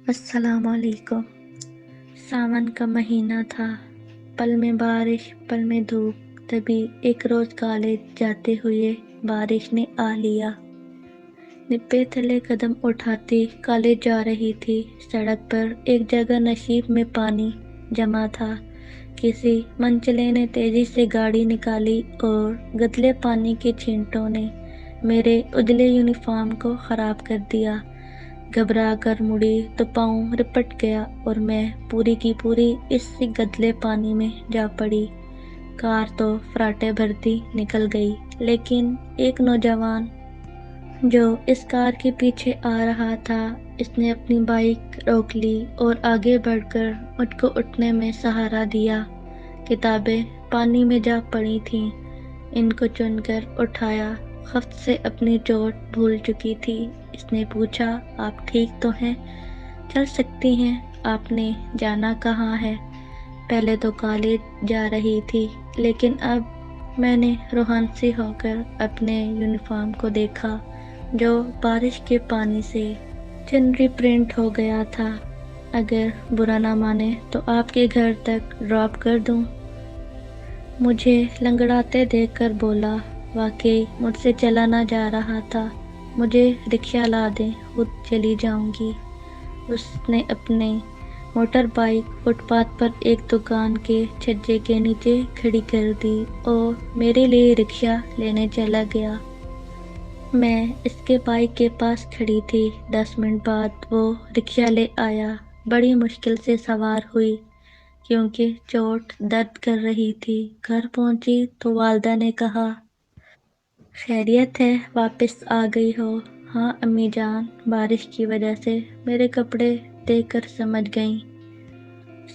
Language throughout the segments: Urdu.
السلام علیکم۔ ساون کا مہینہ تھا، پل میں بارش پل میں دھوپ۔ تبھی ایک روز کالج جاتے ہوئے بارش نے آ لیا۔ نپے تلے قدم اٹھاتی کالج جا رہی تھی۔ سڑک پر ایک جگہ نشیب میں پانی جمع تھا۔ کسی منچلے نے تیزی سے گاڑی نکالی اور گدلے پانی کے چھینٹوں نے میرے اجلے یونیفارم کو خراب کر دیا۔ گھبرا کر مڑی تو پاؤں رپٹ گیا اور میں پوری کی پوری اس گدلے پانی میں جا پڑی۔ کار تو فراٹے بھرتی نکل گئی، لیکن ایک نوجوان جو اس کار کے پیچھے آ رہا تھا، اس نے اپنی بائک روک لی اور آگے بڑھ کر مجھ کو اٹھنے میں سہارا دیا۔ کتابیں پانی میں جا پڑی تھیں، ان کو چن کر اٹھایا۔ خفت سے اپنی چوٹ بھول چکی تھی۔ اس نے پوچھا، آپ ٹھیک تو ہیں؟ چل سکتی ہیں؟ آپ نے جانا کہاں ہے؟ پہلے تو کالج جا رہی تھی، لیکن اب میں نے روحانسی ہو کر اپنے یونیفارم کو دیکھا جو بارش کے پانی سے چنری پرنٹ ہو گیا تھا۔ اگر برا نہ مانے تو آپ کے گھر تک ڈراپ کر دوں؟ مجھے لنگڑاتے دیکھ کر بولا، واقعی مجھ سے چلا نہ جا رہا تھا۔ مجھے رکشہ لا دیں، خود چلی جاؤں گی۔ اس نے اپنی موٹر بائیک فٹ پاتھ پر ایک دکان کے چھجے کے نیچے کھڑی کر دی اور میرے لیے رکشہ لینے چلا گیا۔ میں اس کے بائیک کے پاس کھڑی تھی۔ 10 منٹ بعد وہ رکشہ لے آیا۔ بڑی مشکل سے سوار ہوئی کیونکہ چوٹ درد کر رہی تھی۔ گھر پہنچی تو والدہ نے کہا، خیریت ہے، واپس آ گئی ہو؟ ہاں امی جان، بارش کی وجہ سے میرے کپڑے دیکھ کر سمجھ گئیں۔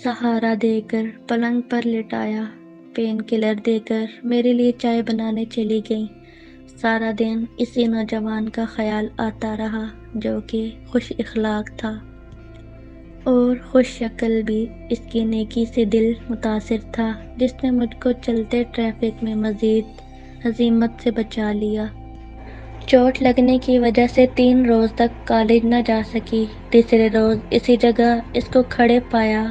سہارا دے کر پلنگ پر لٹایا، پین کلر دے کر میرے لیے چائے بنانے چلی گئیں۔ سارا دن اسی نوجوان کا خیال آتا رہا جو کہ خوش اخلاق تھا اور خوش شکل بھی۔ اس کی نیکی سے دل متاثر تھا، جس نے مجھ کو چلتے ٹریفک میں مزید ہزیمت سے بچا لیا۔ چوٹ لگنے کی وجہ سے 3 روز تک کالج نہ جا سکی۔ تیسرے روز اسی جگہ اس کو کھڑے پایا،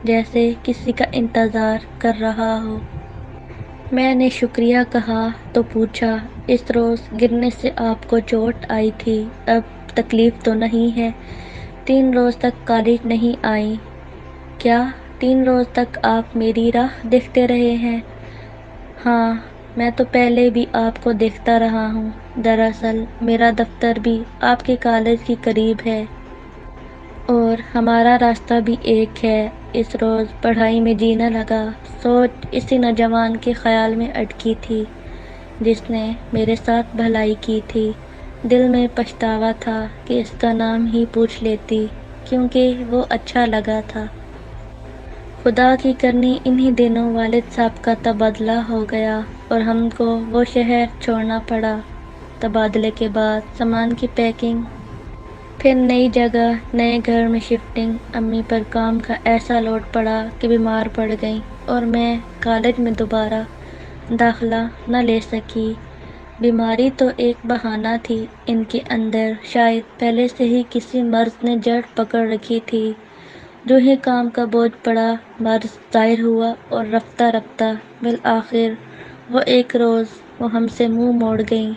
جیسے کسی کا انتظار کر رہا ہو۔ میں نے شکریہ کہا تو پوچھا، اس روز گرنے سے آپ کو چوٹ آئی تھی، اب تکلیف تو نہیں ہے؟ 3 روز تک کالج نہیں آئی؟ کیا 3 روز تک آپ میری راہ دیکھتے رہے ہیں؟ ہاں، میں تو پہلے بھی آپ کو دیکھتا رہا ہوں۔ دراصل میرا دفتر بھی آپ کے کالج کے قریب ہے اور ہمارا راستہ بھی ایک ہے۔ اس روز پڑھائی میں جی نہ لگا۔ سوچ اسی نوجوان کے خیال میں اٹکی تھی جس نے میرے ساتھ بھلائی کی تھی۔ دل میں پچھتاوا تھا کہ اس کا نام ہی پوچھ لیتی، کیونکہ وہ اچھا لگا تھا۔ خدا کی کرنی انہی دنوں والد صاحب کا تبادلہ ہو گیا اور ہم کو وہ شہر چھوڑنا پڑا۔ تبادلے کے بعد سامان کی پیکنگ، پھر نئی جگہ، نئے گھر میں شفٹنگ۔ امی پر کام کا ایسا لوڈ پڑا کہ بیمار پڑ گئیں اور میں کالج میں دوبارہ داخلہ نہ لے سکی۔ بیماری تو ایک بہانہ تھی، ان کے اندر شاید پہلے سے ہی کسی مرض نے جڑ پکڑ رکھی تھی۔ جو ہی کام کا بوجھ پڑا، مرض ظاہر ہوا اور رفتہ رفتہ بالآخر وہ ایک روز وہ ہم سے منہ موڑ گئیں۔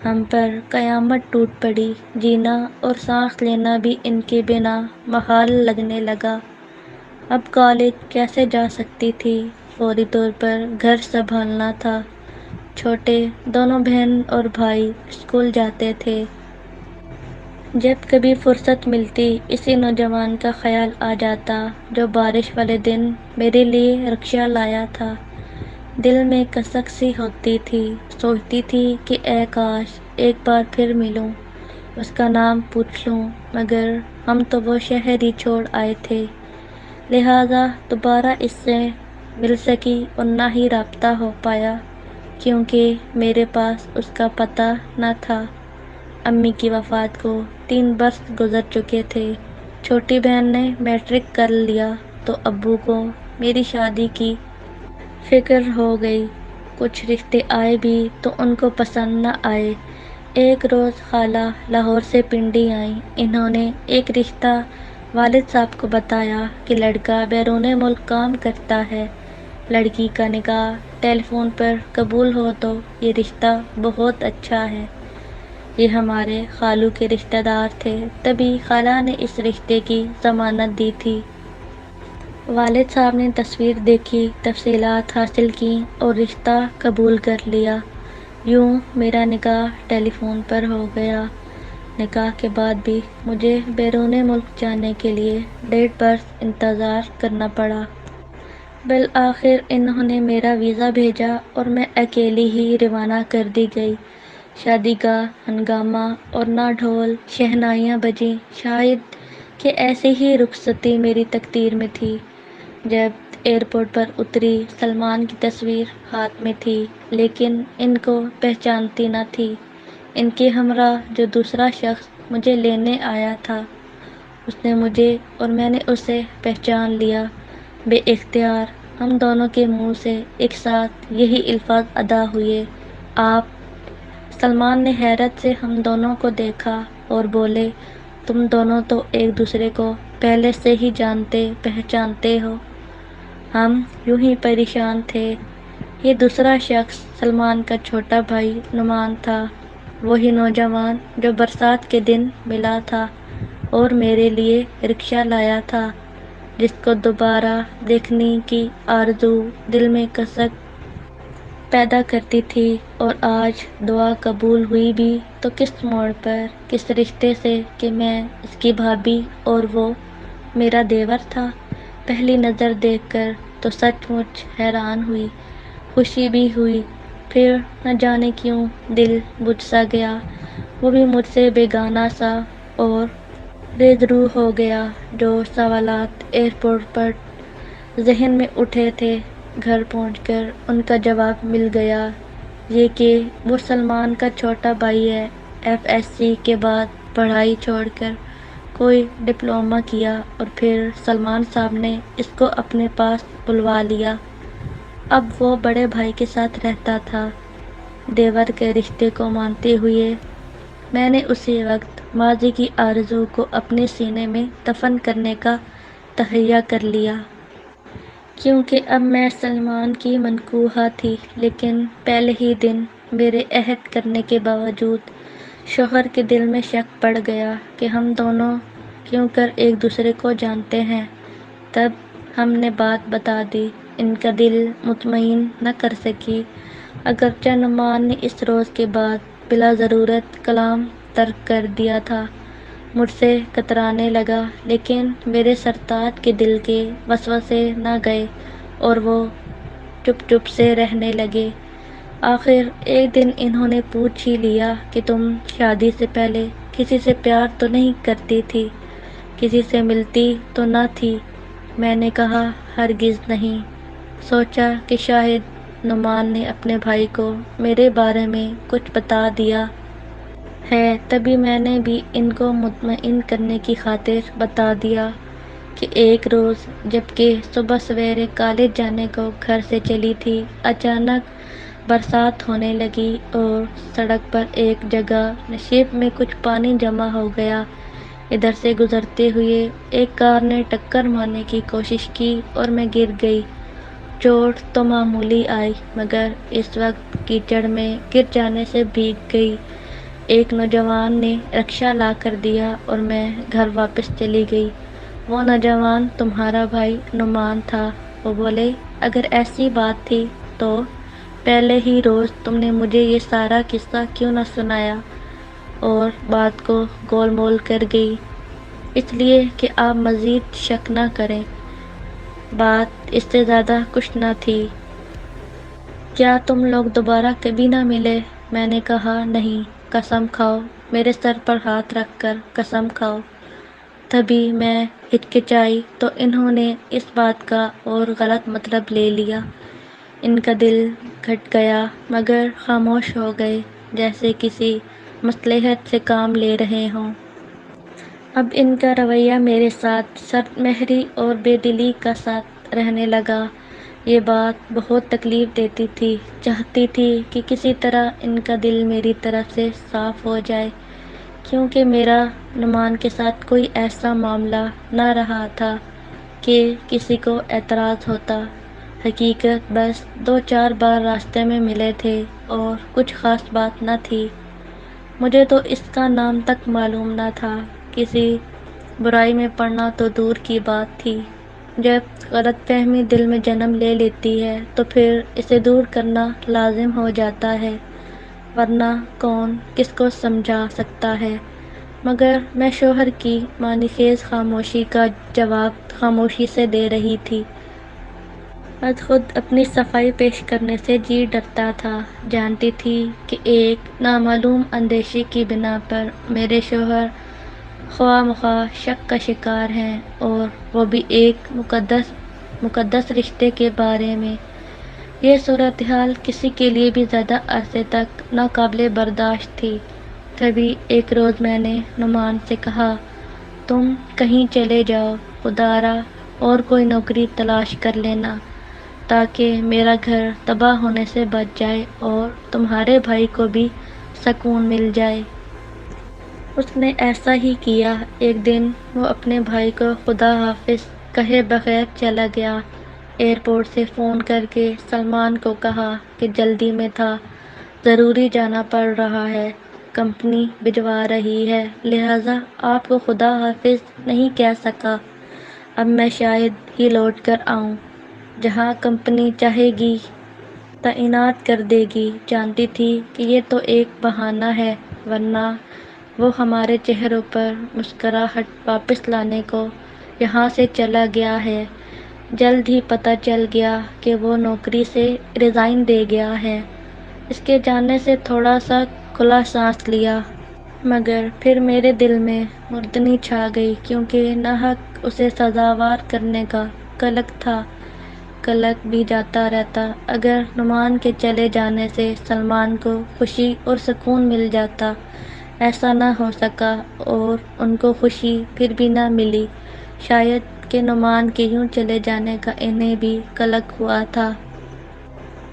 ہم پر قیامت ٹوٹ پڑی۔ جینا اور سانس لینا بھی ان کے بنا محال لگنے لگا۔ اب کالج کیسے جا سکتی تھی؟ فوری طور پر گھر سنبھالنا تھا۔ چھوٹے دونوں بہن اور بھائی اسکول جاتے تھے۔ جب کبھی فرصت ملتی اسی نوجوان کا خیال آ جاتا جو بارش والے دن میرے لیے رکشہ لایا تھا۔ دل میں کسک سی ہوتی تھی، سوچتی تھی کہ اے کاش ایک بار پھر ملوں، اس کا نام پوچھ لوں، مگر ہم تو وہ شہر ہی چھوڑ آئے تھے، لہٰذا دوبارہ اس سے مل سکی اور نہ ہی رابطہ ہو پایا، کیونکہ میرے پاس اس کا پتہ نہ تھا۔ امی کی وفات کو 3 برس گزر چکے تھے۔ چھوٹی بہن نے میٹرک کر لیا تو ابو کو میری شادی کی فکر ہو گئی۔ کچھ رشتے آئے بھی تو ان کو پسند نہ آئے۔ ایک روز خالہ لاہور سے پنڈی آئیں۔ انہوں نے ایک رشتہ والد صاحب کو بتایا کہ لڑکا بیرون ملک کام کرتا ہے، لڑکی کا نکاح ٹیلی فون پر قبول ہو تو یہ رشتہ بہت اچھا ہے۔ یہ ہمارے خالو کے رشتہ دار تھے، تبھی خالہ نے اس رشتے کی ضمانت دی تھی۔ والد صاحب نے تصویر دیکھی، تفصیلات حاصل کیں اور رشتہ قبول کر لیا۔ یوں میرا نکاح ٹیلی فون پر ہو گیا۔ نکاح کے بعد بھی مجھے بیرون ملک جانے کے لیے ڈیٹ برس انتظار کرنا پڑا۔ بالآخر انہوں نے میرا ویزا بھیجا اور میں اکیلی ہی روانہ کر دی گئی۔ شادی کا ہنگامہ اور نہ ڈھول شہنائیاں بجیں، شاید کہ ایسی ہی رخصتی میری تقدیر میں تھی۔ جب ایئرپورٹ پر اتری، سلمان کی تصویر ہاتھ میں تھی، لیکن ان کو پہچانتی نہ تھی۔ ان کے ہمراہ جو دوسرا شخص مجھے لینے آیا تھا، اس نے مجھے اور میں نے اسے پہچان لیا۔ بے اختیار ہم دونوں کے منہ سے ایک ساتھ یہی الفاظ ادا ہوئے، آپ۔ سلمان نے حیرت سے ہم دونوں کو دیکھا اور بولے، تم دونوں تو ایک دوسرے کو پہلے سے ہی جانتے پہچانتے ہو۔ ہم یوں ہی پریشان تھے۔ یہ دوسرا شخص سلمان کا چھوٹا بھائی نعمان تھا، وہی نوجوان جو برسات کے دن ملا تھا اور میرے لیے رکشہ لایا تھا، جس کو دوبارہ دیکھنے کی آرزو دل میں کسک پیدا کرتی تھی۔ اور آج دعا قبول ہوئی بھی تو کس موڑ پر، کس رشتے سے کہ میں اس کی بھابھی اور وہ میرا دیور تھا۔ پہلی نظر دیکھ کر تو سچ مچ حیران ہوئی، خوشی بھی ہوئی، پھر نہ جانے کیوں دل بجھ سا گیا، وہ بھی مجھ سے بیگانہ سا اور ریز روح ہو گیا۔ جو سوالات ایئرپورٹ پر ذہن میں اٹھے تھے، گھر پہنچ کر ان کا جواب مل گیا، یہ کہ وہ سلمان کا چھوٹا بھائی ہے۔ ایف ایس سی کے بعد پڑھائی چھوڑ کر کوئی ڈپلومہ کیا اور پھر سلمان صاحب نے اس کو اپنے پاس بلوا لیا۔ اب وہ بڑے بھائی کے ساتھ رہتا تھا۔ دیور کے رشتے کو مانتے ہوئے میں نے اسی وقت ماضی کی آرزو کو اپنے سینے میں دفن کرنے کا تہیہ کر لیا، کیونکہ اب میں سلمان کی منقوہہ تھی۔ لیکن پہلے ہی دن میرے عہد کرنے کے باوجود شوہر کے دل میں شک پڑ گیا کہ ہم دونوں کیوں کر ایک دوسرے کو جانتے ہیں۔ تب ہم نے بات بتا دی، ان کا دل مطمئن نہ کر سکی۔ اگرچہ نعمان نے اس روز کے بعد بلا ضرورت کلام ترک کر دیا تھا، مجھ سے کترانے لگا، لیکن میرے سرتاج کے دل کے وسوسے نہ گئے اور وہ چپ چپ سے رہنے لگے۔ آخر ایک دن انہوں نے پوچھ ہی لیا کہ تم شادی سے پہلے کسی سے پیار تو نہیں کرتی تھی، کسی سے ملتی تو نہ تھی؟ میں نے کہا، ہرگز نہیں۔ سوچا کہ شاید نعمان نے اپنے بھائی کو میرے بارے میں کچھ بتا دیا ہے، تبھی میں نے بھی ان کو مطمئن کرنے کی خاطر بتا دیا کہ ایک روز جبکہ صبح سویرے کالج جانے کو گھر سے چلی تھی، اچانک برسات ہونے لگی اور سڑک پر ایک جگہ نشیب میں کچھ پانی جمع ہو گیا۔ ادھر سے گزرتے ہوئے ایک کار نے ٹکر مارنے کی کوشش کی اور میں گر گئی۔ چوٹ تو معمولی آئی، مگر اس وقت کیچڑ میں گر جانے سے بھیگ گئی۔ ایک نوجوان نے رکشہ لا کر دیا اور میں گھر واپس چلی گئی۔ وہ نوجوان تمہارا بھائی نعمان تھا۔ وہ بولے، اگر ایسی بات تھی تو پہلے ہی روز تم نے مجھے یہ سارا قصہ کیوں نہ سنایا؟ اور بات کو گول مول کر گئی، اس لیے کہ آپ مزید شک نہ کریں۔ بات اس سے زیادہ کچھ نہ تھی۔ کیا تم لوگ دوبارہ کبھی نہ ملے؟ میں نے کہا، نہیں۔ قسم کھاؤ، میرے سر پر ہاتھ رکھ کر قسم کھاؤ۔ تبھی میں ہچکچائی تو انہوں نے اس بات کا اور غلط مطلب لے لیا۔ ان کا دل گھٹ گیا، مگر خاموش ہو گئے، جیسے کسی مصلحت سے کام لے رہے ہوں۔ اب ان کا رویہ میرے ساتھ سرد مہری اور بے دلی کا ساتھ رہنے لگا۔ یہ بات بہت تکلیف دیتی تھی، چاہتی تھی کہ کسی طرح ان کا دل میری طرف سے صاف ہو جائے۔ کیونکہ میرا نعمان کے ساتھ کوئی ایسا معاملہ نہ رہا تھا کہ کسی کو اعتراض ہوتا۔ حقیقت بس 2-4 بار راستے میں ملے تھے اور کچھ خاص بات نہ تھی۔ مجھے تو اس کا نام تک معلوم نہ تھا۔ کسی برائی میں پڑنا تو دور کی بات تھی۔ جب غلط فہمی دل میں جنم لے لیتی ہے تو پھر اسے دور کرنا لازم ہو جاتا ہے، ورنہ کون کس کو سمجھا سکتا ہے۔ مگر میں شوہر کی معنی خیز خاموشی کا جواب خاموشی سے دے رہی تھی۔ خود اپنی صفائی پیش کرنے سے جی ڈرتا تھا۔ جانتی تھی کہ ایک نامعلوم اندیشے کی بنا پر میرے شوہر خواہ مخواہ شک کا شکار ہیں، اور وہ بھی ایک مقدس رشتے کے بارے میں۔ یہ صورتحال کسی کے لیے بھی زیادہ عرصے تک ناقابل برداشت تھی۔ تبھی ایک روز میں نے نعمان سے کہا، تم کہیں چلے جاؤ، خدارا اور کوئی نوکری تلاش کر لینا تاکہ میرا گھر تباہ ہونے سے بچ جائے اور تمہارے بھائی کو بھی سکون مل جائے۔ اس نے ایسا ہی کیا۔ ایک دن وہ اپنے بھائی کو خدا حافظ کہے بغیر چلا گیا۔ ایئرپورٹ سے فون کر کے سلمان کو کہا کہ جلدی میں تھا، ضروری جانا پڑ رہا ہے، کمپنی بھجوا رہی ہے، لہٰذا آپ کو خدا حافظ نہیں کہہ سکا۔ اب میں شاید ہی لوٹ کر آؤں۔ جہاں کمپنی چاہے گی تعینات کر دے گی۔ جانتی تھی کہ یہ تو ایک بہانہ ہے، ورنہ وہ ہمارے چہروں پر مسکراہٹ واپس لانے کو یہاں سے چلا گیا ہے۔ جلد ہی پتہ چل گیا کہ وہ نوکری سے ریزائن دے گیا ہے۔ اس کے جانے سے تھوڑا سا کھلا سانس لیا، مگر پھر میرے دل میں مردنی چھا گئی، کیونکہ ناحق اسے سزاوار کرنے کا قلق تھا۔ قلق بھی جاتا رہتا۔ اگر نعمان کے چلے جانے سے سلمان کو خوشی اور سکون مل جاتا، ایسا نہ ہو سکا اور ان کو خوشی پھر بھی نہ ملی۔ شاید کہ نعمان کے یوں چلے جانے کا انہیں بھی قلق ہوا تھا۔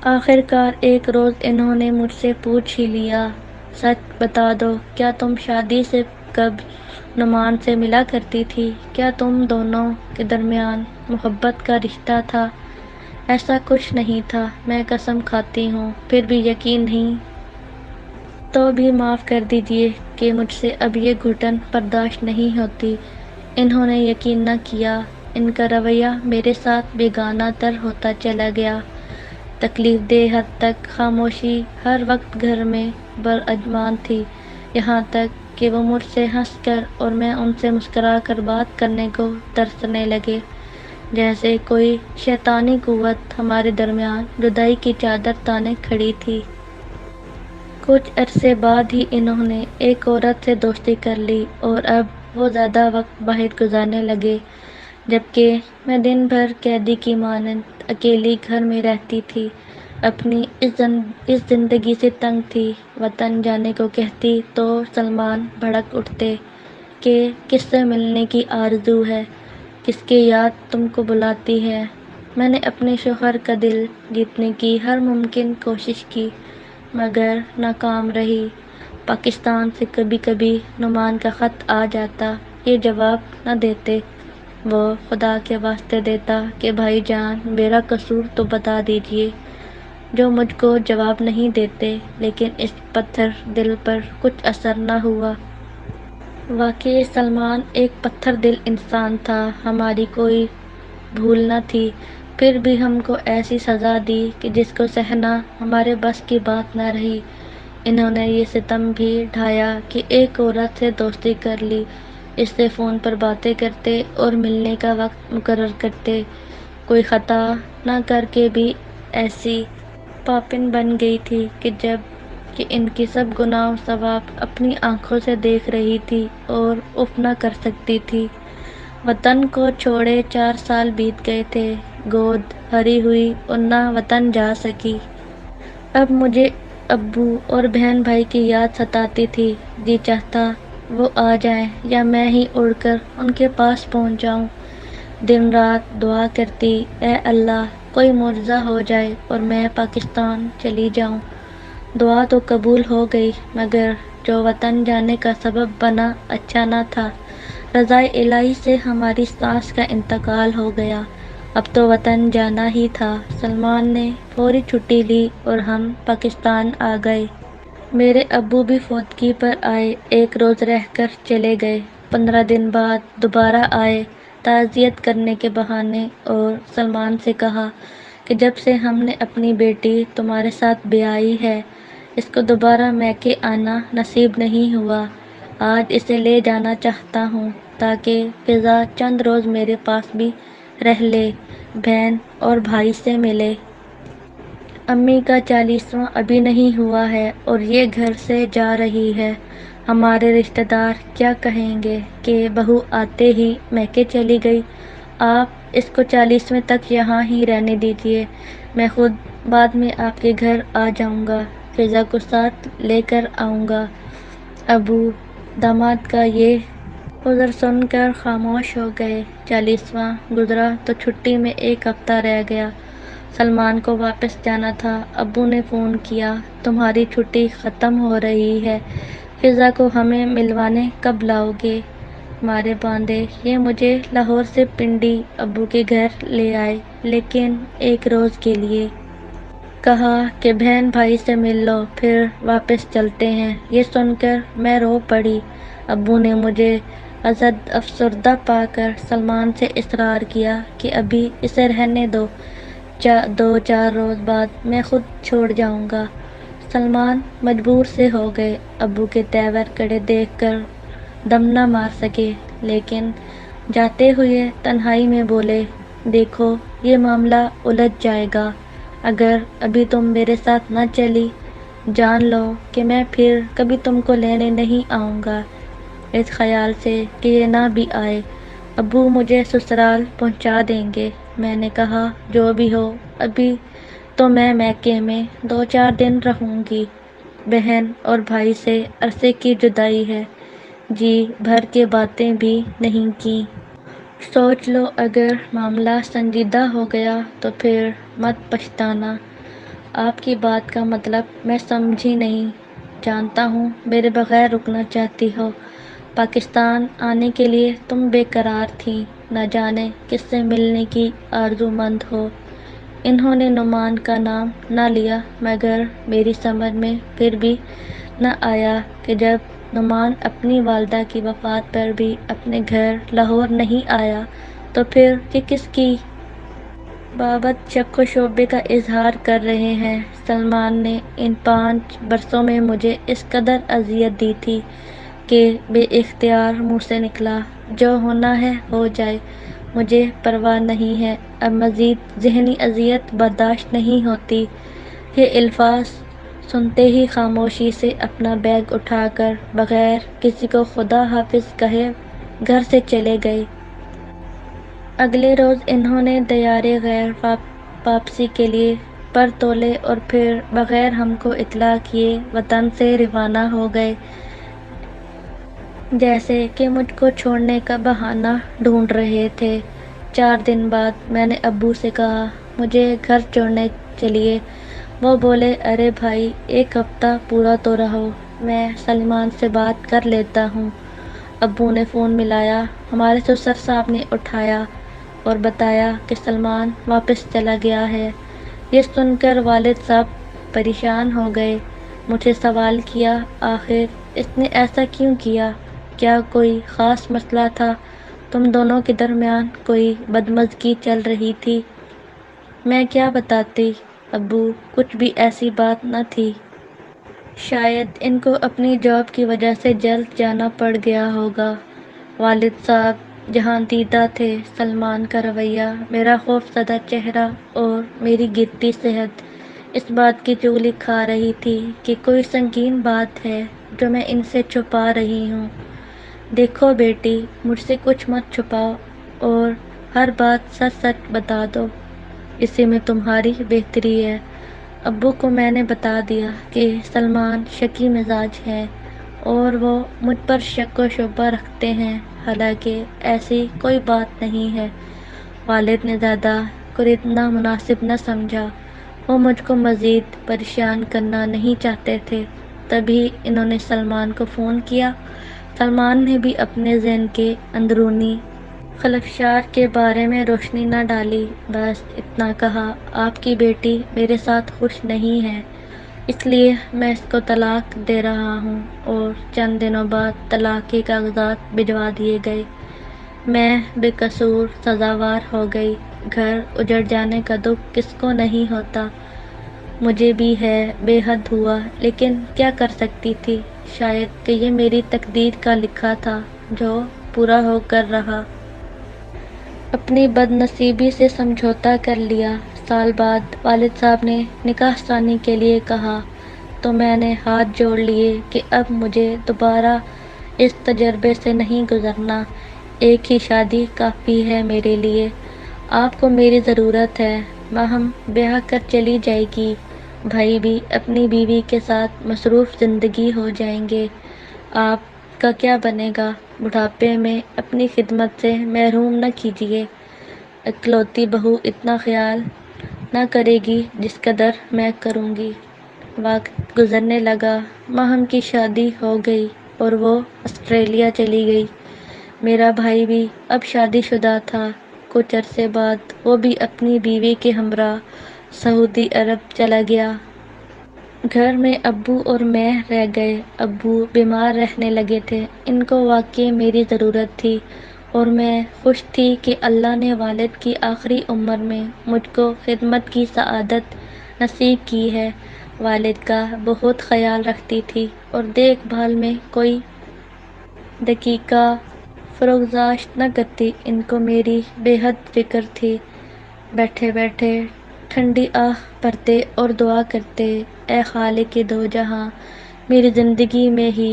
آخر کار ایک روز انہوں نے مجھ سے پوچھ ہی لیا، سچ بتا دو، کیا تم شادی سے قبل نعمان سے ملا کرتی تھی؟ کیا تم دونوں کے درمیان محبت کا رشتہ تھا؟ ایسا کچھ نہیں تھا، میں قسم کھاتی ہوں، پھر بھی یقین نہیں تو بھی معاف کر دیجیے کہ مجھ سے اب یہ گھٹن برداشت نہیں ہوتی۔ انہوں نے یقین نہ کیا۔ ان کا رویہ میرے ساتھ بیگانہ تر ہوتا چلا گیا۔ تکلیف دہ حد تک خاموشی ہر وقت گھر میں براجمان تھی، یہاں تک کہ وہ مجھ سے ہنس کر اور میں ان سے مسکرا کر بات کرنے کو ترسنے لگے، جیسے کوئی شیطانی قوت ہمارے درمیان جدائی کی چادر تانے کھڑی تھی۔ کچھ عرصے بعد ہی انہوں نے ایک عورت سے دوستی کر لی اور اب وہ زیادہ وقت باہر گزارنے لگے، جبکہ میں دن بھر قیدی کی مانند اکیلی گھر میں رہتی تھی، اپنی اس زندگی سے تنگ تھی۔ وطن جانے کو کہتی تو سلمان بھڑک اٹھتے کہ کس سے ملنے کی آرزو ہے، کس کی یاد تم کو بلاتی ہے۔ میں نے اپنے شوہر کا دل جیتنے کی ہر ممکن کوشش کی، مگر ناکام رہی۔ پاکستان سے کبھی کبھی نعمان کا خط آ جاتا، یہ جواب نہ دیتے، وہ خدا کے واسطے دیتا کہ بھائی جان میرا قصور تو بتا دیجیے، جو مجھ کو جواب نہیں دیتے، لیکن اس پتھر دل پر کچھ اثر نہ ہوا۔ واقعی سلمان ایک پتھر دل انسان تھا، ہماری کوئی بھول نہ تھی، پھر بھی ہم کو ایسی سزا دی کہ جس کو سہنا ہمارے بس کی بات نہ رہی۔ انہوں نے یہ ستم بھی ڈھایا کہ ایک عورت سے دوستی کر لی، اس سے فون پر باتیں کرتے اور ملنے کا وقت مقرر کرتے۔ کوئی خطا نہ کر کے بھی ایسی پاپن بن گئی تھی کہ جب کہ ان کی سب گناہ و ثواب اپنی آنکھوں سے دیکھ رہی تھی اور اف نہ کر سکتی تھی۔ وطن کو چھوڑے 4 سال بیت گئے تھے، گود بھری ہوئی اور نہ وطن جا سکی۔ اب مجھے ابو اور بہن بھائی کی یاد ستاتی تھی، جی چاہتا وہ آ جائیں یا میں ہی اڑ کر ان کے پاس پہنچ جاؤں۔ دن رات دعا کرتی، اے اللہ کوئی معجزہ ہو جائے اور میں پاکستان چلی جاؤں۔ دعا تو قبول ہو گئی، مگر جو وطن جانے کا سبب بنا اچھا نہ تھا۔ رضائے الہی سے ہماری ساس کا انتقال ہو گیا، اب تو وطن جانا ہی تھا۔ سلمان نے فوری چھٹی لی اور ہم پاکستان آ گئے۔ میرے ابو بھی فوتگی پر آئے، ایک روز رہ کر چلے گئے۔ 15 دن بعد دوبارہ آئے تعزیت کرنے کے بہانے، اور سلمان سے کہا کہ جب سے ہم نے اپنی بیٹی تمہارے ساتھ بیاہی ہے، اس کو دوبارہ میکے آنا نصیب نہیں ہوا۔ آج اسے لے جانا چاہتا ہوں تاکہ فضا چند روز میرے پاس بھی رہ لے، بہن اور بھائی سے ملے۔ امی کا 40واں ابھی نہیں ہوا ہے اور یہ گھر سے جا رہی ہے۔ ہمارے رشتہ دار کیا کہیں گے کہ بہو آتے ہی میکے چلی گئی۔ آپ اس کو 40ویں تک یہاں ہی رہنے دیجیے، میں خود بعد میں آپ کے گھر آ جاؤں گا، فضا کو ساتھ لے کر آؤں گا۔ ابو داماد کا یہ عذر سن کر خاموش ہو گئے۔ 40واں گزرا تو چھٹی میں ایک ہفتہ رہ گیا۔ سلمان کو واپس جانا تھا۔ ابو نے فون کیا، تمہاری چھٹی ختم ہو رہی ہے، فضا کو ہمیں ملوانے کب لاؤ گے؟ مارے باندھے یہ مجھے لاہور سے پنڈی ابو کے گھر لے آئے، لیکن ایک روز کے لیے۔ کہا کہ بہن بھائی سے مل لو، پھر واپس چلتے ہیں۔ یہ سن کر میں رو پڑی۔ ابو نے مجھے ازحد افسردہ پا کر سلمان سے اصرار کیا کہ ابھی اسے رہنے دو، 2-4 روز بعد میں خود چھوڑ جاؤں گا۔ سلمان مجبور سے ہو گئے، ابو کے تیور کڑے دیکھ کر دم نہ مار سکے، لیکن جاتے ہوئے تنہائی میں بولے، دیکھو یہ معاملہ الجھ جائے گا، اگر ابھی تم میرے ساتھ نہ چلی، جان لو کہ میں پھر کبھی تم کو لینے نہیں آؤں گا، اس خیال سے کہ یہ نہ بھی آئے، ابو مجھے سسرال پہنچا دیں گے۔ میں نے کہا جو بھی ہو، ابھی تو میں میکے میں 2-4 دن رہوں گی، بہن اور بھائی سے عرصے کی جدائی ہے، جی بھر کے باتیں بھی نہیں کی۔ سوچ لو اگر معاملہ سنجیدہ ہو گیا تو پھر مت پچھتانا۔ آپ کی بات کا مطلب میں سمجھی نہیں۔ جانتا ہوں میرے بغیر رکنا چاہتی ہو، پاکستان آنے کے لیے تم بے قرار تھی، نہ جانے کس سے ملنے کی آرزو مند ہو۔ انہوں نے نعمان کا نام نہ لیا، مگر میری سمجھ میں پھر بھی نہ آیا کہ جب نعمان اپنی والدہ کی وفات پر بھی اپنے گھر لاہور نہیں آیا تو پھر یہ کس کی بابت شک و شبے کا اظہار کر رہے ہیں۔ سلمان نے ان 5 برسوں میں مجھے اس قدر اذیت دی تھی کہ بے اختیار منہ سے نکلا، جو ہونا ہے ہو جائے، مجھے پرواہ نہیں ہے، اب مزید ذہنی اذیت برداشت نہیں ہوتی۔ یہ الفاظ سنتے ہی خاموشی سے اپنا بیگ اٹھا کر بغیر کسی کو خدا حافظ کہے گھر سے چلے گئے۔ اگلے روز انہوں نے دیار غیر واپسی کے لیے پر تولے اور پھر بغیر ہم کو اطلاع کیے وطن سے روانہ ہو گئے، جیسے کہ مجھ کو چھوڑنے کا بہانہ ڈھونڈ رہے تھے۔ 4 دن بعد میں نے ابو سے کہا، مجھے گھر چھوڑنے چلیے۔ وہ بولے، ارے بھائی 1 ہفتہ پورا تو رہو، میں سلمان سے بات کر لیتا ہوں۔ ابو نے فون ملایا، ہمارے سسر صاحب نے اٹھایا اور بتایا کہ سلمان واپس چلا گیا ہے۔ یہ سن کر والد صاحب پریشان ہو گئے، مجھ سے سوال کیا، آخر اس نے ایسا کیوں کیا؟ کیا کوئی خاص مسئلہ تھا؟ تم دونوں کے درمیان کوئی بدمزگی چل رہی تھی؟ میں کیا بتاتی ابو، کچھ بھی ایسی بات نہ تھی۔ شاید ان کو اپنی جاب کی وجہ سے جلد جانا پڑ گیا ہوگا۔ والد صاحب جہاں دیدہ تھے، سلمان کا رویہ، میرا خوف زدہ چہرہ اور میری گرتی صحت اس بات کی چغلی کھا رہی تھی کہ کوئی سنگین بات ہے جو میں ان سے چھپا رہی ہوں۔ دیکھو بیٹی، مجھ سے کچھ مت چھپاؤ اور ہر بات سچ سچ بتا دو، اسی میں تمہاری بہتری ہے۔ ابو کو میں نے بتا دیا کہ سلمان شکی مزاج ہے اور وہ مجھ پر شک و شبہ رکھتے ہیں، حالانکہ ایسی کوئی بات نہیں ہے۔ والد نے زیادہ کریدنا مناسب نہ سمجھا، وہ مجھ کو مزید پریشان کرنا نہیں چاہتے تھے۔ تبھی انہوں نے سلمان کو فون کیا۔ سلمان نے بھی اپنے ذہن کے اندرونی خلفشات کے بارے میں روشنی نہ ڈالی، بس اتنا کہا، آپ کی بیٹی میرے ساتھ خوش نہیں ہے، اس لیے میں اس کو طلاق دے رہا ہوں۔ اور چند دنوں بعد طلاق کے کاغذات بھجوا دیے گئے۔ میں بے قصور سزاوار ہو گئی۔ گھر اجڑ جانے کا دکھ کس کو نہیں ہوتا، مجھے بھی ہے، بے حد ہوا، لیکن کیا کر سکتی تھی؟ شاید کہ یہ میری تقدیر کا لکھا تھا جو پورا ہو کر رہا۔ اپنی بد نصیبی سے سمجھوتا کر لیا۔ سال بعد والد صاحب نے نکاح ثانی کے لیے کہا تو میں نے ہاتھ جوڑ لیے کہ اب مجھے دوبارہ اس تجربے سے نہیں گزرنا، ایک ہی شادی کافی ہے میرے لیے۔ آپ کو میری ضرورت ہے، ماہم بیاہ کر چلی جائے گی، بھائی بھی اپنی بیوی کے ساتھ مصروف زندگی ہو جائیں گے، آپ کا کیا بنے گا؟ بڑھاپے میں اپنی خدمت سے محروم نہ کیجیے، اکلوتی بہو اتنا خیال نہ کرے گی جس قدر میں کروں گی۔ وقت گزرنے لگا، ماہم کی شادی ہو گئی اور وہ آسٹریلیا چلی گئی۔ میرا بھائی بھی اب شادی شدہ تھا۔ کچھ عرصے بعد وہ بھی اپنی بیوی کے ہمراہ سعودی عرب چلا گیا۔ گھر میں ابو اور میں رہ گئے۔ ابو بیمار رہنے لگے تھے، ان کو واقعی میری ضرورت تھی، اور میں خوش تھی کہ اللہ نے والد کی آخری عمر میں مجھ کو خدمت کی سعادت نصیب کی ہے۔ والد کا بہت خیال رکھتی تھی اور دیکھ بھال میں کوئی دقیقہ فروگزاشت نہ کرتی۔ ان کو میری بے حد فکر تھی۔ بیٹھے بیٹھے ٹھنڈی آہ بھرتے اور دعا کرتے، اے خالق دو جہاں، میری زندگی میں ہی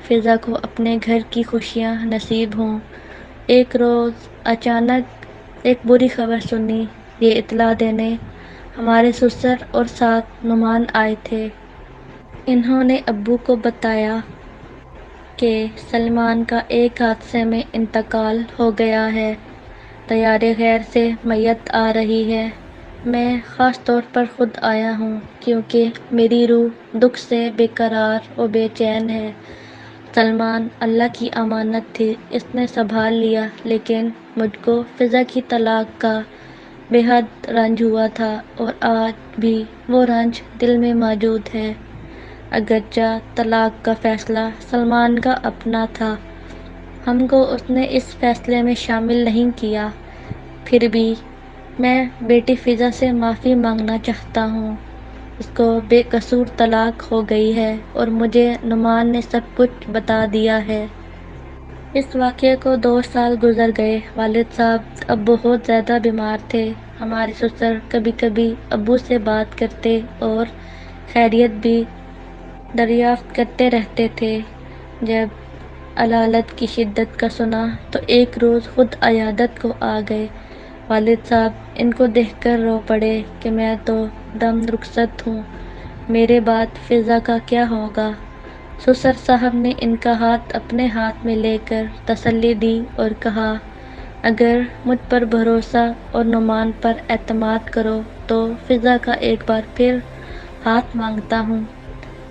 فضا کو اپنے گھر کی خوشیاں نصیب ہوں۔ ایک روز اچانک ایک بری خبر سنی۔ یہ اطلاع دینے ہمارے سسر اور ساتھ نعمان آئے تھے۔ انہوں نے ابو کو بتایا کہ سلمان کا ایک حادثے میں انتقال ہو گیا ہے، طیارے خیر سے میت آ رہی ہے۔ میں خاص طور پر خود آیا ہوں کیونکہ میری روح دکھ سے بے قرار و بے چین ہے۔ سلمان اللہ کی امانت تھی، اس نے سنبھال لیا، لیکن مجھ کو فضا کی طلاق کا بے حد رنج ہوا تھا، اور آج بھی وہ رنج دل میں موجود ہے۔ اگرچہ طلاق کا فیصلہ سلمان کا اپنا تھا، ہم کو اس نے اس فیصلے میں شامل نہیں کیا، پھر بھی میں بیٹی فضا سے معافی مانگنا چاہتا ہوں۔ اس کو بے قصور طلاق ہو گئی ہے اور مجھے نعمان نے سب کچھ بتا دیا ہے۔ اس واقعے کو 2 سال گزر گئے۔ والد صاحب اب بہت زیادہ بیمار تھے۔ ہمارے سسر کبھی کبھی ابو سے بات کرتے اور خیریت بھی دریافت کرتے رہتے تھے۔ جب علالت کی شدت کا سنا تو ایک روز خود عیادت کو آ گئے۔ والد صاحب ان کو دیکھ کر رو پڑے کہ میں تو دم رخصت ہوں، میرے بعد فضا کا کیا ہوگا؟ سسر صاحب نے ان کا ہاتھ اپنے ہاتھ میں لے کر تسلی دی اور کہا، اگر مجھ پر بھروسہ اور نعمان پر اعتماد کرو تو فضا کا ایک بار پھر ہاتھ مانگتا ہوں۔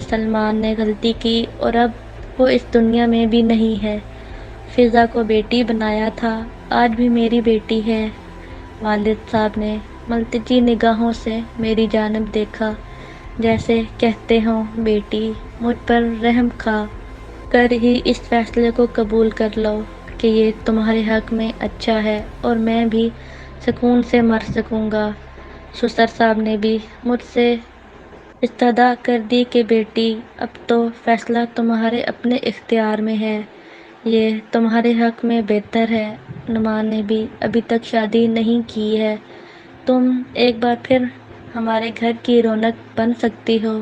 سلمان نے غلطی کی اور اب وہ اس دنیا میں بھی نہیں ہے۔ فضا کو بیٹی بنایا تھا، آج بھی میری بیٹی ہے۔ والد صاحب نے ملتجی نگاہوں سے میری جانب دیکھا، جیسے کہتے ہوں، بیٹی مجھ پر رحم کھا کر ہی اس فیصلے کو قبول کر لو کہ یہ تمہارے حق میں اچھا ہے اور میں بھی سکون سے مر سکوں گا۔ سسر صاحب نے بھی مجھ سے استدعا کر دی کہ بیٹی اب تو فیصلہ تمہارے اپنے اختیار میں ہے، یہ تمہارے حق میں بہتر ہے۔ نعمان نے بھی ابھی تک شادی نہیں کی ہے، تم ایک بار پھر ہمارے گھر کی رونق بن سکتی ہو۔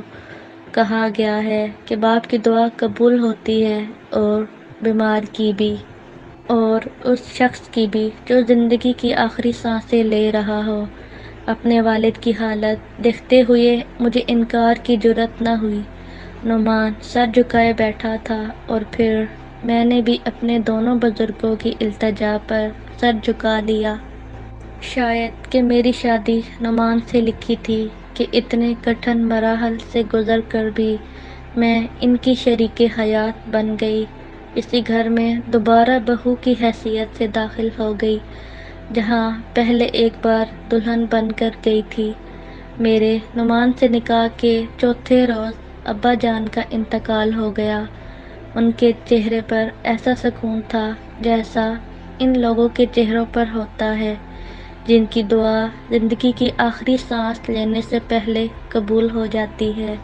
کہا گیا ہے کہ باپ کی دعا قبول ہوتی ہے، اور بیمار کی بھی، اور اس شخص کی بھی جو زندگی کی آخری سانسیں لے رہا ہو۔ اپنے والد کی حالت دیکھتے ہوئے مجھے انکار کی جرأت نہ ہوئی۔ نعمان سر جھکائے بیٹھا تھا، اور پھر میں نے بھی اپنے دونوں بزرگوں کی التجا پر سر جھکا لیا۔ شاید کہ میری شادی نعمان سے لکھی تھی کہ اتنے کٹھن مراحل سے گزر کر بھی میں ان کی شریک حیات بن گئی، اسی گھر میں دوبارہ بہو کی حیثیت سے داخل ہو گئی، جہاں پہلے ایک بار دلہن بن کر گئی تھی۔ میرے نعمان سے نکاح کے چوتھے روز ابا جان کا انتقال ہو گیا۔ ان کے چہرے پر ایسا سکون تھا جیسا ان لوگوں کے چہروں پر ہوتا ہے جن کی دعا زندگی کی آخری سانس لینے سے پہلے قبول ہو جاتی ہے۔